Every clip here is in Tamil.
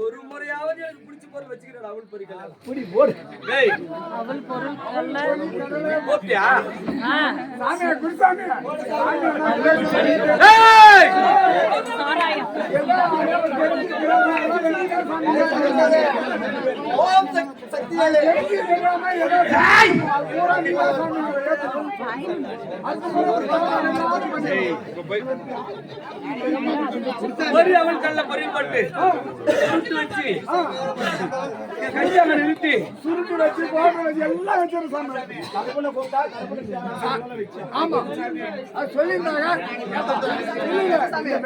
ஒரு முறையாவது எனக்கு பிடிச்ச பொருள் வச்சுக்கிறேன். அவள் பொறிக்கலாம் புடி போடு. டேய் அவள் பொருள் அல்ல. போப்பியா? சாமி குருசாமி. டேய் சாராயம். ஓம் சக்தியாலே. டேய் ஒரு அவள் கல்ல பறிப்பட்டு சுருட்டு வச்சு கஞ்சாம நிறுத்தி சுருட்டு வச்சு போட்டு வச்சு எல்லாம் வச்சிரு சாமி. கருப்புல போட்டா ஆமா அது சொல்லிருந்தாங்க.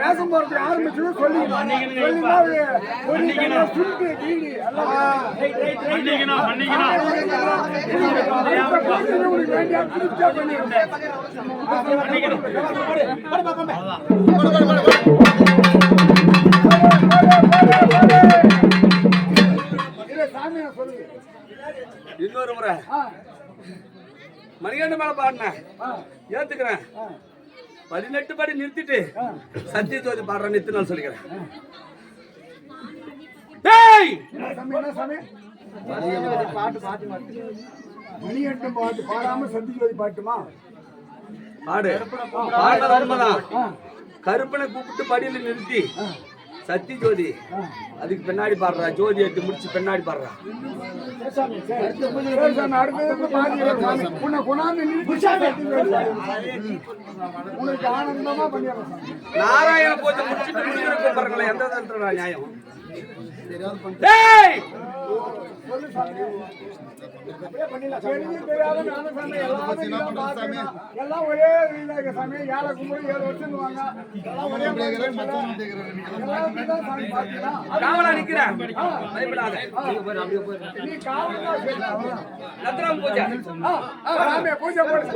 வேஷம் போறது ஆரம்பிச்சு சொல்லி சுருட்டு வீடு எல்லாம் வேண்டிய திருப்தியா பண்ணிருந்தேன். இன்னொரு முறை மணிகண்ட மேல பாடின ஏத்துக்கிறேன். 18 படி நிறுத்திட்டு சத்திய ஜோதி பாடுறேன் இத்தனை நாள் சொல்லிக்கிறேன். மணிகண்டம் பாட்டு பாடாம சத்திய ஜோதி பாட்டுமா பாடு. பாடுறதான் கருப்பனை கூப்பிட்டு படியில நிறுத்தி சத்தி ஜோதி அதுக்கு பின்னாடி பாடுறா. ஜோதி எடுத்து முடிச்சு பின்னாடி பாடுறா. நாராயண பூஜை முடிச்சுட்டு முடிக்கிறதுக்கு பாருங்களேன். எந்த விதத்துல நியாயம்? எல்லாம் ஒரே சாமி. 7 கும்பல் 7 வருஷம் காவலா நிக்கிறேன். பயப்படாத. நீ காவலா நத்தராம் பூஜை பூஜை போடு.